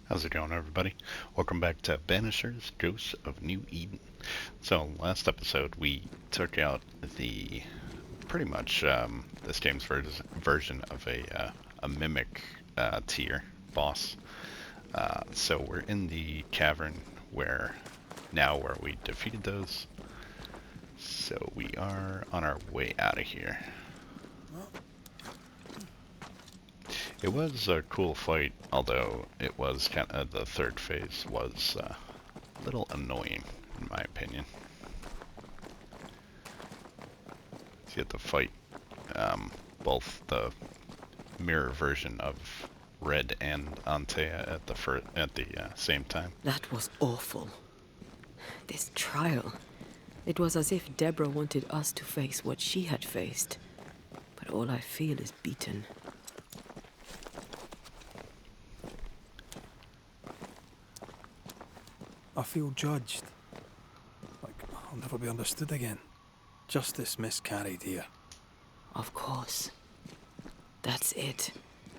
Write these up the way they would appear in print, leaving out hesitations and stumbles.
How's it going, everybody? Welcome back to Banishers, Ghosts of New Eden. So, last episode we took out the pretty much this game's version of a mimic tier boss. So we're in the cavern where we defeated those. So we are on our way out of here. It was a cool fight, although it was kind of the third phase was a little annoying, in my opinion. You had to fight both the mirror version of Red and Antea at the same time. That was awful. This trial. It was as if Deborah wanted us to face what she had faced. But all I feel is beaten. I feel judged. Like I'll never be understood again. Justice miscarried here. Of course. That's it.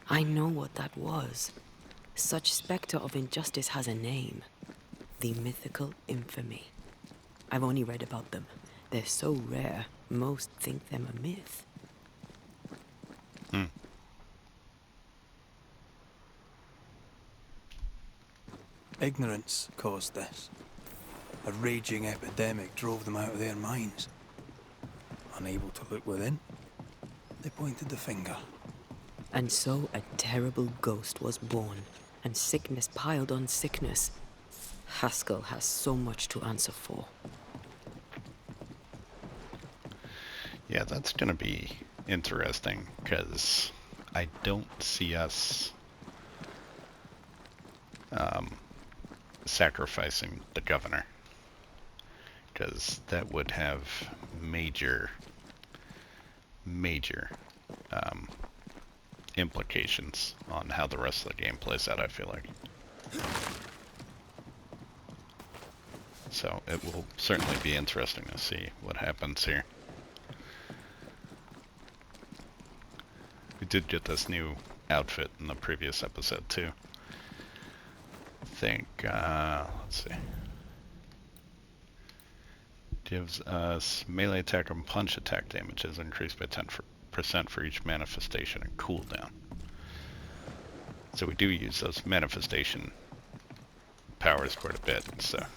I know what that was. Such specter of injustice has a name. The mythical infamy. I've only read about them. They're so rare, most think them a myth. Ignorance caused this. A raging epidemic drove them out of their minds. Unable to look within, they pointed the finger. And so a terrible ghost was born, and sickness piled on sickness. Haskell has so much to answer for. Yeah, that's gonna be interesting, because I don't see us sacrificing the governor, because that would have major implications on how the rest of the game plays out, I feel like. So it will certainly be interesting to see what happens here. We did get this new outfit in the previous episode too. I think, let's see. Gives us melee attack and punch attack damages increased by 10% for each manifestation and cooldown. So we do use those manifestation powers quite a bit, so I'll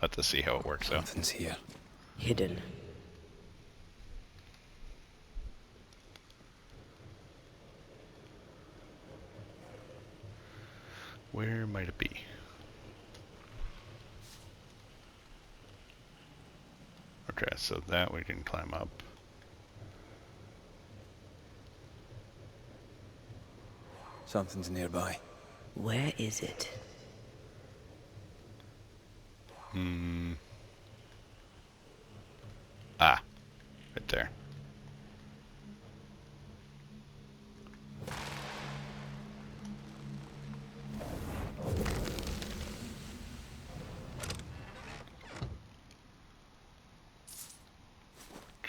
have to see how it works out. Something's here. Hidden. Where might it be? Okay, so that we can climb up. Something's nearby. Where is it? Ah, right there.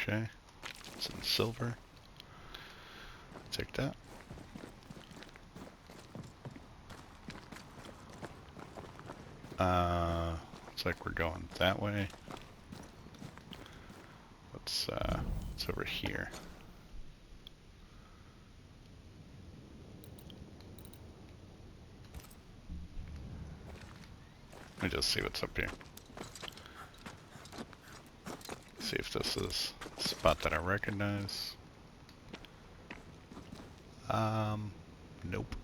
Okay, it's in silver. Take that. Looks like we're going that way. What's over here? Let me just see what's up here. See if this is a spot that I recognize. Nope.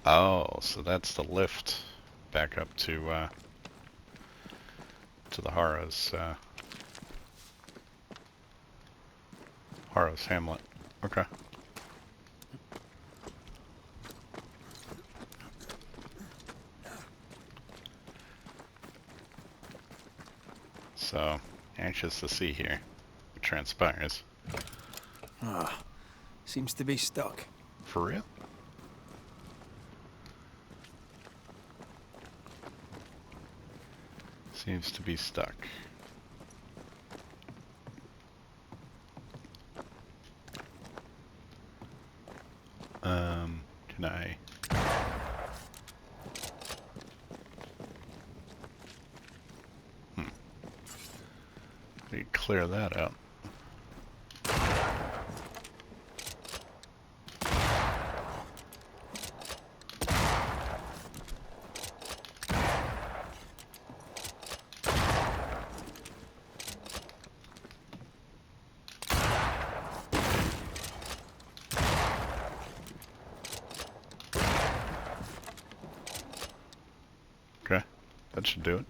Oh, so that's the lift back up to the Harrow's hamlet. Okay. So, anxious to see here what transpires. Seems to be stuck. For real? Seems to be stuck. Can I clear that out. Okay, that should do it.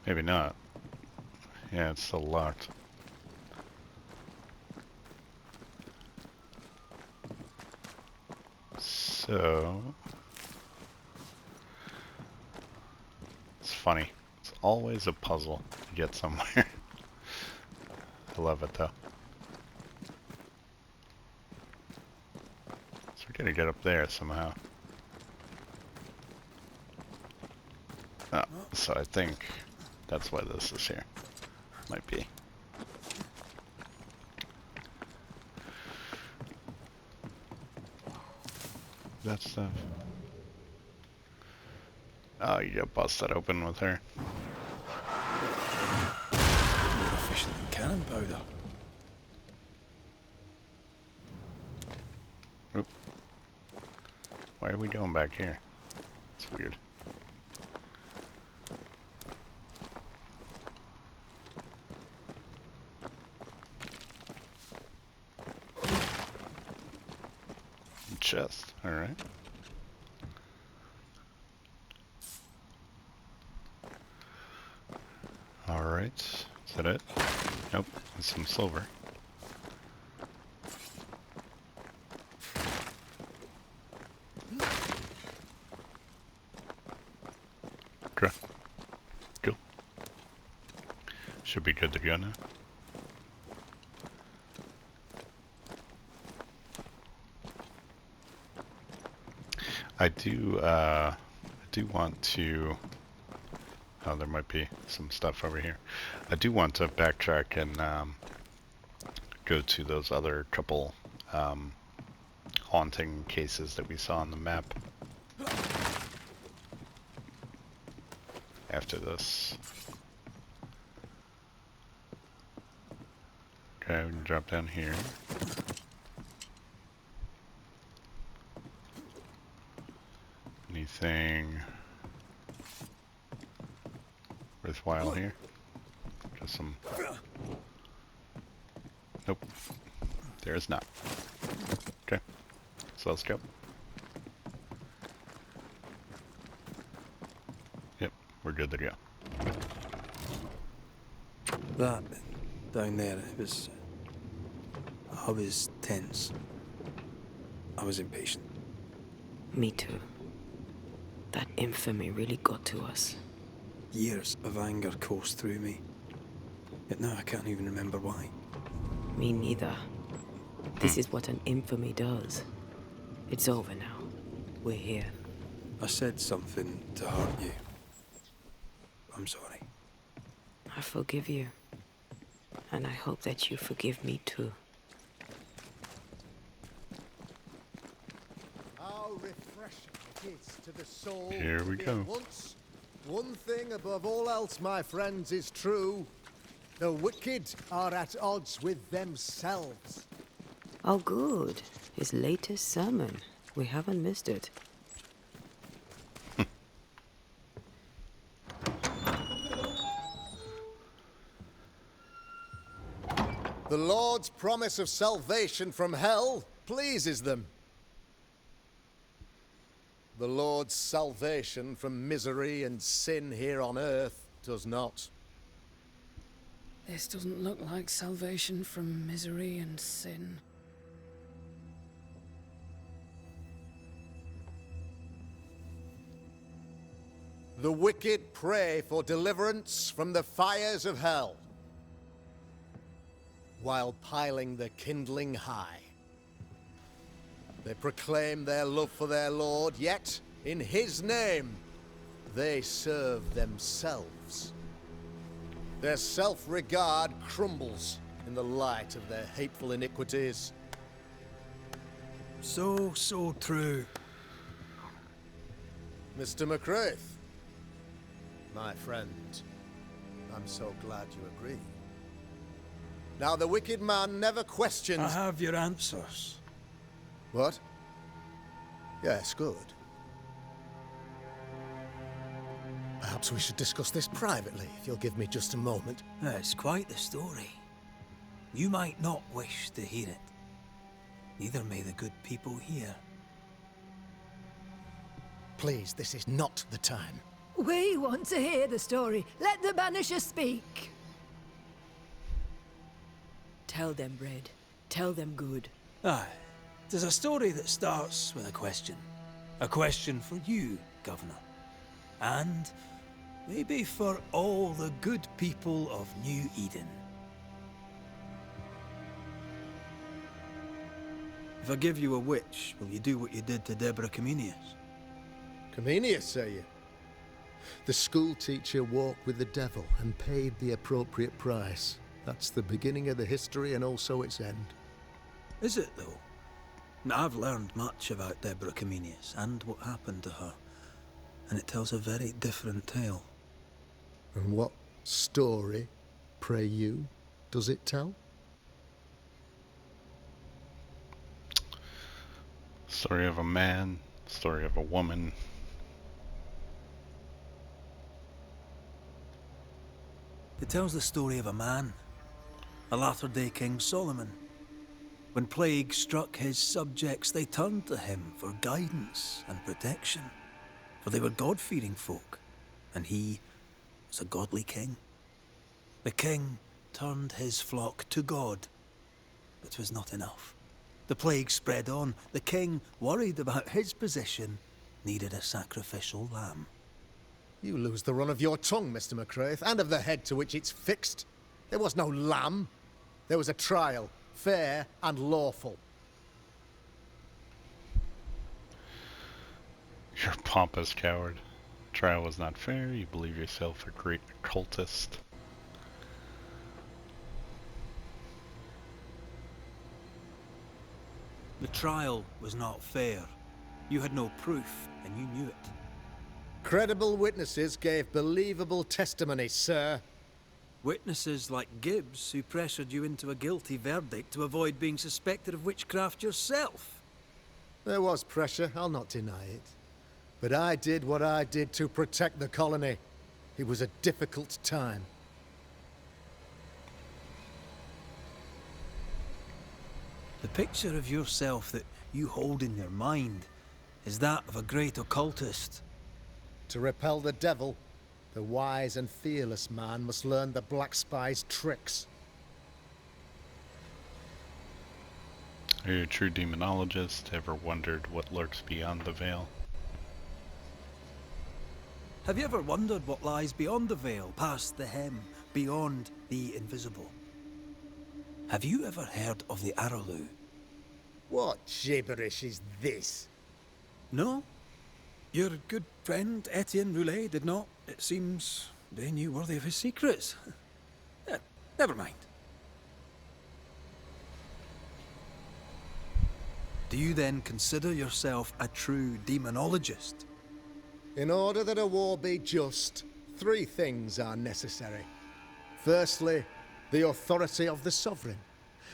Maybe not. Yeah, it's still locked. So... it's funny. It's always a puzzle to get somewhere. I love it though. So we're gonna get up there somehow. Oh, so I think that's why this is here. Might be. That stuff. Oh, you got busted open with her. More efficient than cannon powder. Oop. Why are we going back here? It's weird. Chest, alright. Alright, is that it? Nope, there's some silver. Okay, cool. Should be good to go now. I do want to, oh, there might be some stuff over here. I do want to backtrack and go to those other couple haunting cases that we saw on the map. After this. Okay, we can drop down here. Anything worthwhile here? Just some... Nope. There is not. Okay. So let's go. Yep, we're good to go. That down there, I was tense. I was impatient. Me too. That infamy really got to us. Years of anger coursed through me. Yet now I can't even remember why. Me neither. This is what an infamy does. It's over now. We're here. I said something to hurt you. I'm sorry. I forgive you. And I hope that you forgive me too. How refreshing it is to the soul. Here we to be go. at once. One thing above all else, my friends, is true. The wicked are at odds with themselves. Oh, good. His latest sermon. We haven't missed it. The Lord's promise of salvation from hell pleases them. The Lord's salvation from misery and sin here on earth does not. This doesn't look like salvation from misery and sin. The wicked pray for deliverance from the fires of hell, while piling the kindling high. They proclaim their love for their Lord, yet, in His name, they serve themselves. Their self-regard crumbles in the light of their hateful iniquities. So true. Mr. McRaith. My friend, I'm so glad you agree. Now, the wicked man never questions... I have your answers. What? Yes, good. Perhaps we should discuss this privately, if you'll give me just a moment. It's quite the story. You might not wish to hear it. Neither may the good people hear. Please, this is not the time. We want to hear the story. Let the Banisher speak. Tell them, Red. Tell them good. Aye. 'Tis a story that starts with a question. A question for you, Governor. And maybe for all the good people of New Eden. If I give you a witch, will you do what you did to Deborah Comenius? Comenius, say you? The school teacher walked with the devil and paid the appropriate price. That's the beginning of the history and also its end. Is it, though? I've learned much about Deborah Comenius and what happened to her, and it tells a very different tale. And what story, pray you, does it tell? Story of a man, story of a woman. It tells the story of a man, a latter-day King Solomon. When plague struck his subjects, they turned to him for guidance and protection, for they were God-fearing folk, and he was a godly king. The king turned his flock to God, but it was not enough. The plague spread on. The king, worried about his position, needed a sacrificial lamb. You lose the run of your tongue, Mr. McRaith, and of the head to which it's fixed. There was no lamb. There was a trial, fair and lawful. You're a pompous coward. Trial was not fair. You believe yourself a great occultist. The trial was not fair. You had no proof, and you knew it. Credible witnesses gave believable testimony, sir. Witnesses like Gibbs, who pressured you into a guilty verdict to avoid being suspected of witchcraft yourself. There was pressure, I'll not deny it. But I did what I did to protect the colony. It was a difficult time. The picture of yourself that you hold in your mind is that of a great occultist. To repel the devil, the wise and fearless man must learn the Black Spy's tricks. Are you a true demonologist? Ever wondered what lurks beyond the veil? Have you ever wondered what lies beyond the veil, past the hem, beyond the invisible? Have you ever heard of the Arrowloo? What gibberish is this? No? Your good friend Etienne Roulet did not. It seems they knew worthy of his secrets. Never mind. Do you then consider yourself a true demonologist? In order that a war be just, 3 things are necessary. Firstly, the authority of the sovereign.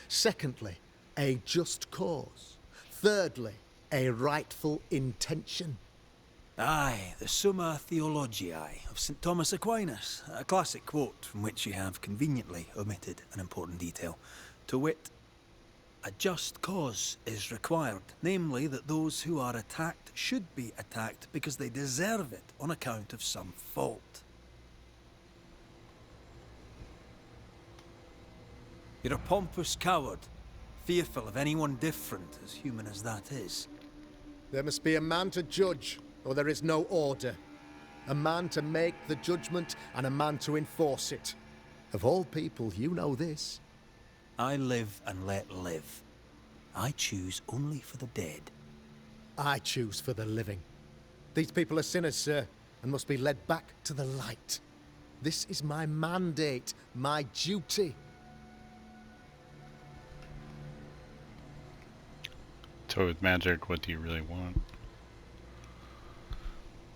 Secondly, a just cause. Thirdly, a rightful intention. Aye, the Summa Theologiae of St. Thomas Aquinas, a classic quote from which you have conveniently omitted an important detail. To wit, a just cause is required, namely that those who are attacked should be attacked because they deserve it on account of some fault. You're a pompous coward, fearful of anyone different, as human as that is. There must be a man to judge, or there is no order. A man to make the judgment, and a man to enforce it. Of all people, you know this. I live and let live. I choose only for the dead. I choose for the living. These people are sinners, sir, and must be led back to the light. This is my mandate, my duty. So with magic, what do you really want?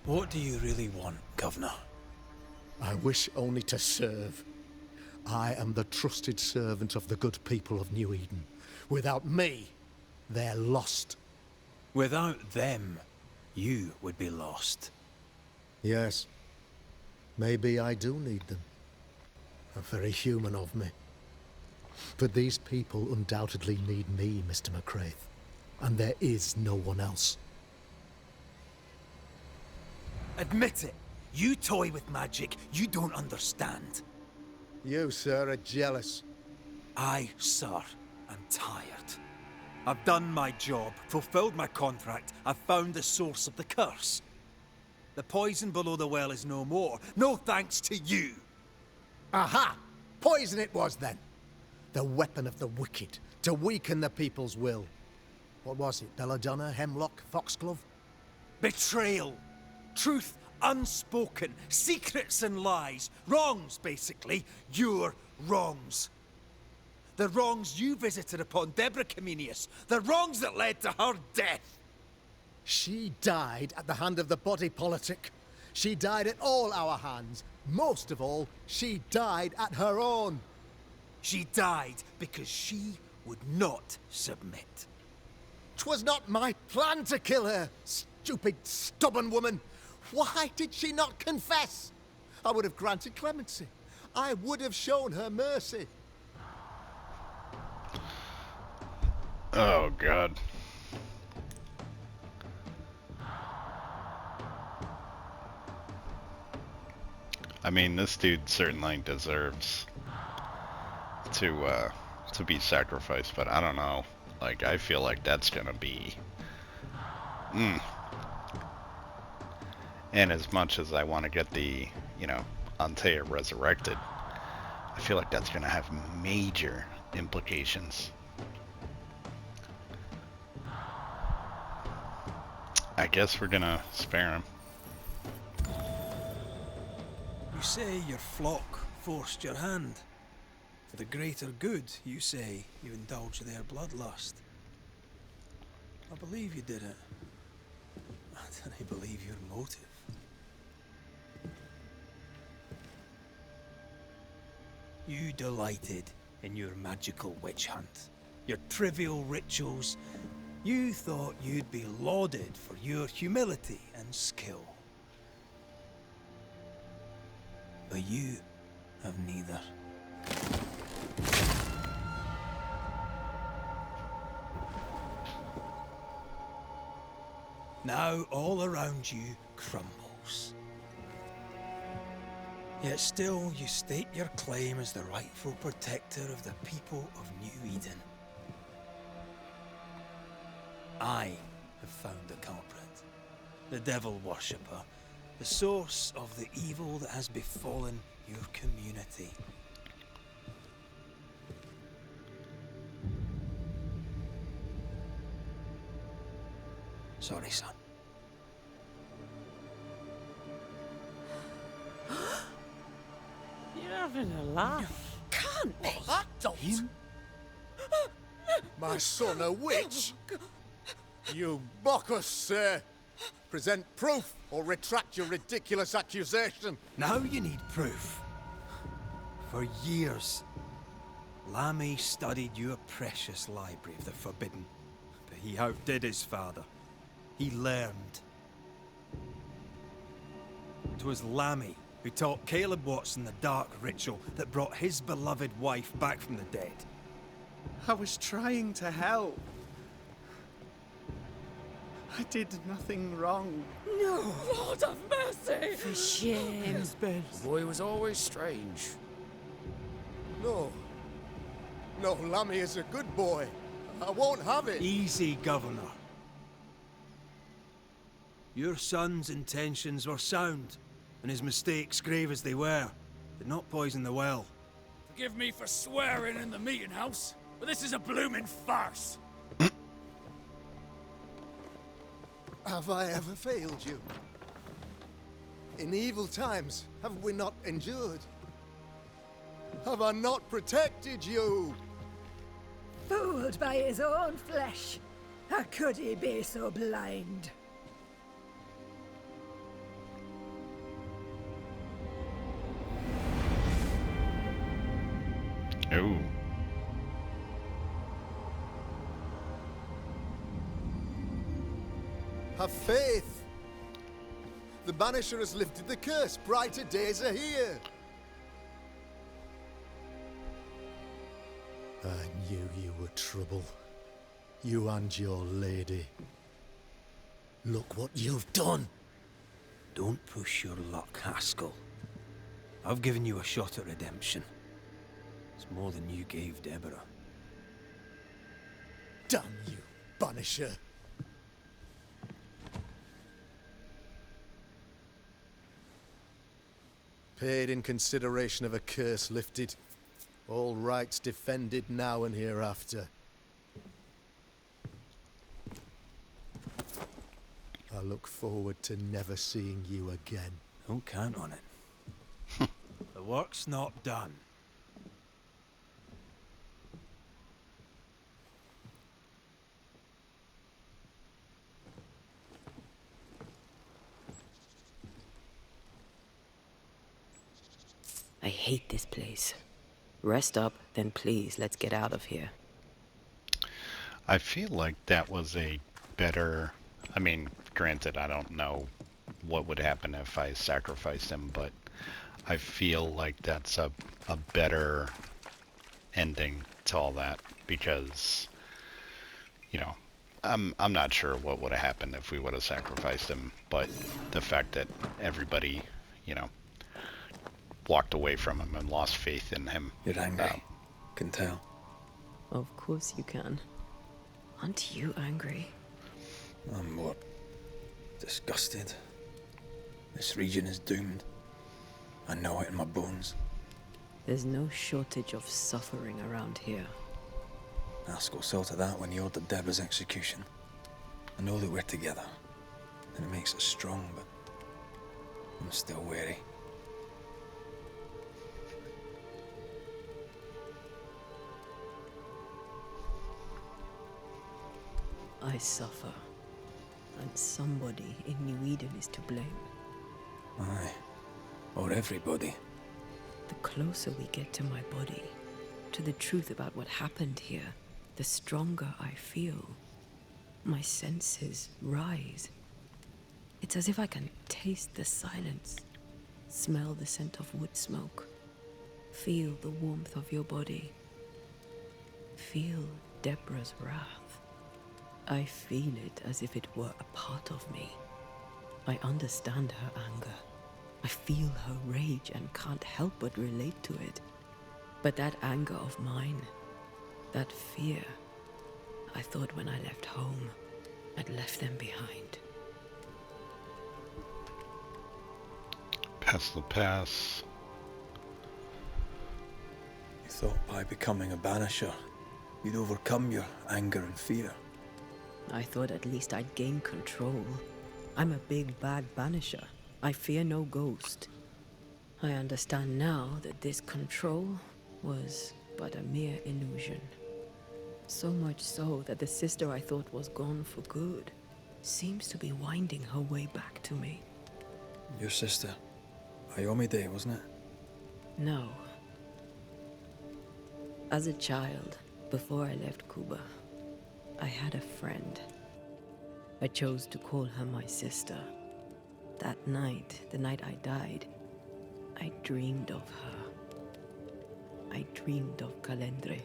What do you really want, Governor? I wish only to serve. I am the trusted servant of the good people of New Eden. Without me, they're lost. Without them, you would be lost. Yes. Maybe I do need them. Very human of me. But these people undoubtedly need me, Mr. McCraith. And there is no one else. Admit it. You toy with magic you don't understand. You, sir, are jealous. I, sir, am tired. I've done my job, fulfilled my contract, I've found the source of the curse. The poison below the well is no more, no thanks to you. Aha! Poison it was then. The weapon of the wicked, to weaken the people's will. What was it? Belladonna, hemlock, foxglove? Betrayal. Truth unspoken. Secrets and lies. Wrongs, basically. Your wrongs. The wrongs you visited upon Deborah Comenius. The wrongs that led to her death. She died at the hand of the body politic. She died at all our hands. Most of all, she died at her own. She died because she would not submit. 'Twas not my plan to kill her, stupid, stubborn woman. Why did she not confess? I would have granted clemency. I would have shown her mercy. Oh, God. I mean, this dude certainly deserves to be sacrificed, but I don't know. Like, I feel like that's gonna be... And as much as I want to get the, you know, Antea resurrected, I feel like that's gonna have major implications. I guess we're gonna spare him. You say your flock forced your hand. For the greater good, you say you indulged their bloodlust. I believe you did it. I don't believe your motive. You delighted in your magical witch hunt, your trivial rituals. You thought you'd be lauded for your humility and skill. But you have neither. Now all around you crumbles. Yet still you state your claim as the rightful protector of the people of New Eden. I have found the culprit, the devil worshipper, the source of the evil that has befallen your community. Sorry, son. You're having a laugh. Can't be. That don't. My son, a witch? You mock us, sir. Present proof or retract your ridiculous accusation. Now you need proof. For years, Lammy studied your precious library of the forbidden, but he outdid his father. He learned. 'Twas Lammy who taught Caleb Watson the dark ritual that brought his beloved wife back from the dead. I was trying to help. I did nothing wrong. No, Lord have mercy. For shame. The boy was always strange. No. No, Lammy is a good boy. I won't have it. Easy, Governor. Your son's intentions were sound, and his mistakes, grave as they were, did not poison the well. Forgive me for swearing in the meeting house, but this is a blooming farce. Have I ever failed you? In evil times, have we not endured? Have I not protected you? Fooled by his own flesh. How could he be so blind? Have faith. The Banisher has lifted the curse. Brighter days are here. I knew you were trouble. You and your lady. Look what you've done. Don't push your luck, Haskell. I've given you a shot at redemption. It's more than you gave Deborah. Damn you, Banisher. Paid in consideration of a curse lifted. All rights defended now and hereafter. I look forward to never seeing you again. Don't count on it. The work's not done. I hate this place. Rest up, then please, let's get out of here. I feel like that was a better... I mean, granted, I don't know what would happen if I sacrificed him, but I feel like that's a better ending to all that, because, you know, I'm not sure what would have happened if we would have sacrificed him, but the fact that everybody, you know, walked away from him and lost faith in him. You're angry. Can tell. Of course you can. Aren't you angry? I'm more disgusted. This region is doomed. I know it in my bones. There's no shortage of suffering around here. Haskell saw to that when he ordered Deborah's execution. I know that we're together, and it makes us strong, but I'm still wary. I suffer, and somebody in New Eden is to blame. Aye, or everybody. The closer we get to my body, to the truth about what happened here, the stronger I feel. My senses rise. It's as if I can taste the silence, smell the scent of wood smoke, feel the warmth of your body, feel Deborah's wrath. I feel it as if it were a part of me. I understand her anger. I feel her rage and can't help but relate to it. But that anger of mine, that fear, I thought when I left home, I'd left them behind. Pass the pass. You thought by becoming a banisher, you'd overcome your anger and fear. I thought at least I'd gain control. I'm a big bad banisher. I fear no ghost. I understand now that this control was but a mere illusion. So much so that the sister I thought was gone for good seems to be winding her way back to me. Your sister, Ayomide, wasn't it? No. As a child, before I left Cuba, I had a friend. I chose to call her my sister. That night, the night I died, I dreamed of her. I dreamed of Calendre.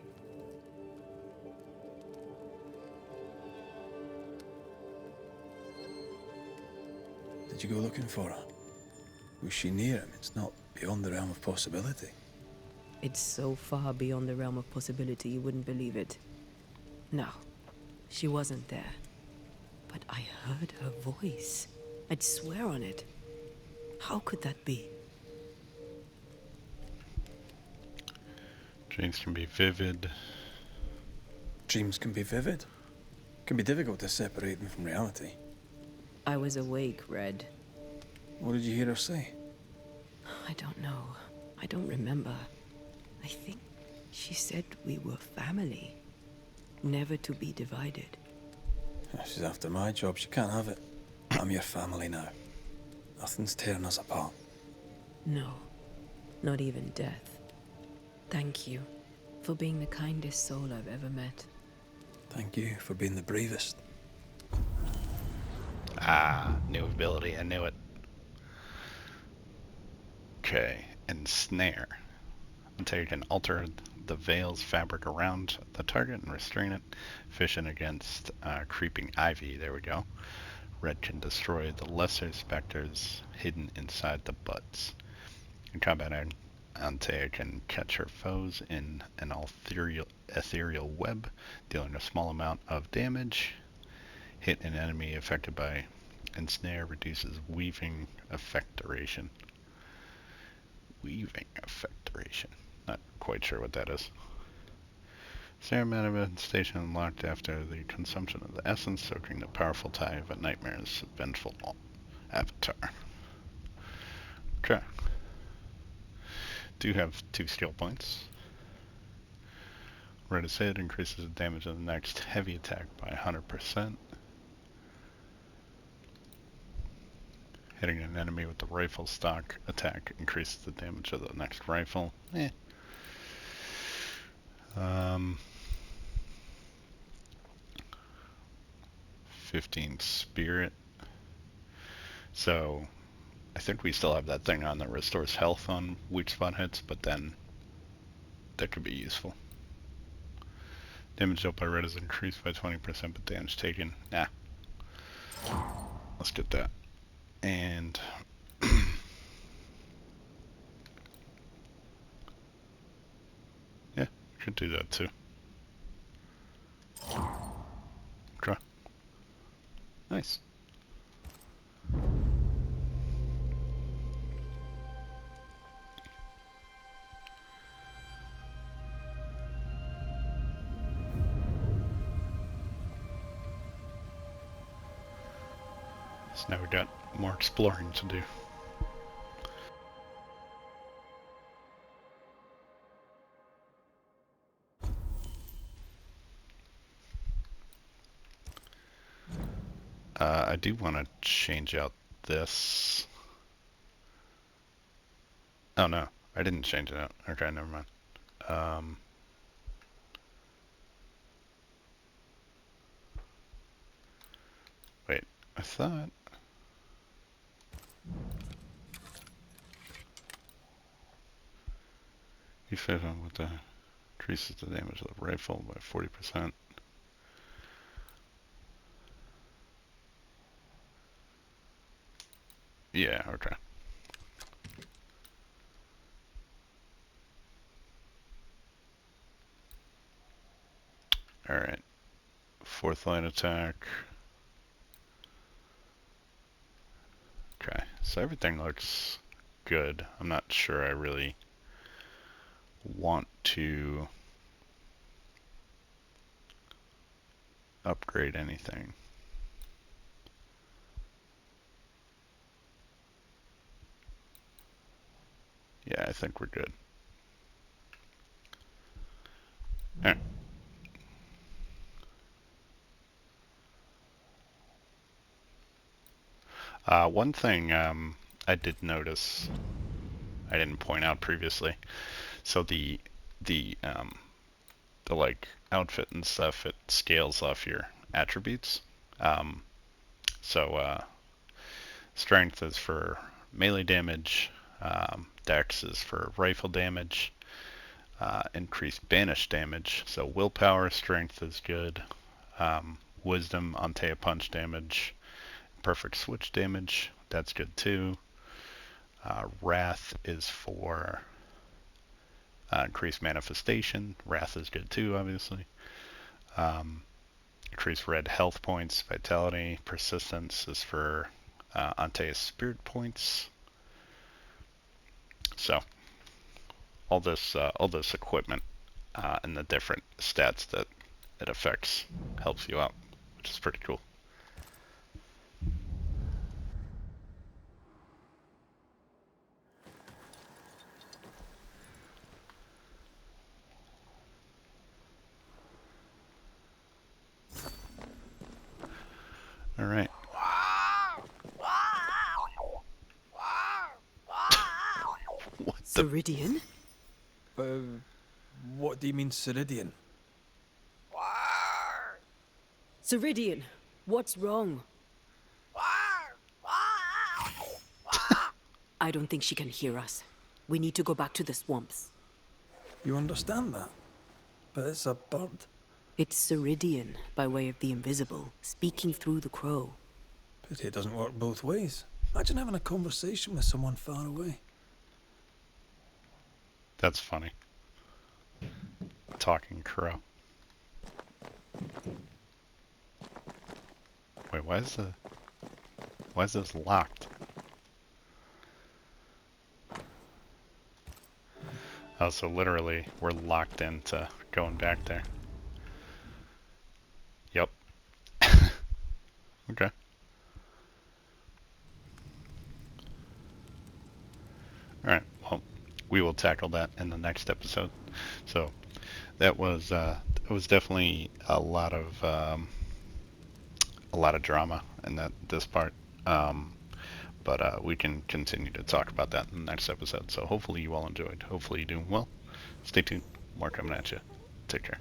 Did you go looking for her? Was she near him? It's not beyond the realm of possibility. It's so far beyond the realm of possibility you wouldn't believe it. No, she wasn't there. But I heard her voice. I'd swear on it. How could that be? Dreams can be vivid. Dreams can be vivid. It can be difficult to separate them from reality. I was awake, Red. What did you hear her say? I don't know. I don't remember. I think she said we were family. Never to be divided. She's after my job. She can't have it. I'm your family now. Nothing's tearing us apart. No, not even death. Thank you for being the kindest soul I've ever met. Thank you for being the bravest. Ah, new ability. I knew it. Okay, ensnare. Until you can alter the veil's fabric around the target and restrain it. Efficient against creeping ivy. There we go. Red can destroy the lesser specters hidden inside the buds. In combat, Antea can catch her foes in an ethereal web, dealing a small amount of damage. Hit an enemy affected by ensnare reduces weaving effect duration. Weaving effect duration. Not quite sure what that is. Snare manifestation unlocked after the consumption of the essence, soaking the powerful tie of a nightmare's vengeful avatar. Okay. Do have 2 skill points. Red is hit, increases the damage of the next heavy attack by 100%. Hitting an enemy with the rifle stock attack increases the damage of the next rifle. 15 spirit. So I think we still have that thing on that restores health on weak spot hits, but then that could be useful. Damage dealt by red is increased by 20%, but damage taken, nah. Let's get that. And yeah, could do that too. Okay. Nice. So now we got more exploring to do. I do want to change out this. Oh no, I didn't change it out. Okay, never mind. Wait, I thought... You fit on with the increases the damage of the rifle by 40%. Yeah, okay. Alright. 4th line attack. Okay, so everything looks good. I'm not sure I really want to upgrade anything. Yeah, I think we're good. Alright. One thing I did notice, I didn't point out previously. So the like outfit and stuff, it scales off your attributes. Strength is for melee damage. Dex is for rifle damage. Increased banish damage. So willpower, strength is good. Wisdom, Antea punch damage. Perfect switch damage, that's good too. Wrath is for increased manifestation. Wrath is good too, obviously. Increased red health points. Vitality, persistence is for Antea's spirit points. So all this equipment and the different stats that it affects helps you out, which is pretty cool. All right. What the? Ceridian? What do you mean, Ceridian? Ceridian, what's wrong? I don't think she can hear us. We need to go back to the swamps. You understand that? But it's a bird. It's Ceridian, by way of the invisible, speaking through the crow. Pity it doesn't work both ways. Imagine having a conversation with someone far away. That's funny. Talking crow. Wait, why is this locked? Oh, so literally we're locked into going back there. Yep. Okay. Alright, well, we will tackle that in the next episode. So, that was it was definitely a lot of drama in this part. But we can continue to talk about that in the next episode. So hopefully you all enjoyed. Hopefully you're doing well. Stay tuned. More coming at you. Take care.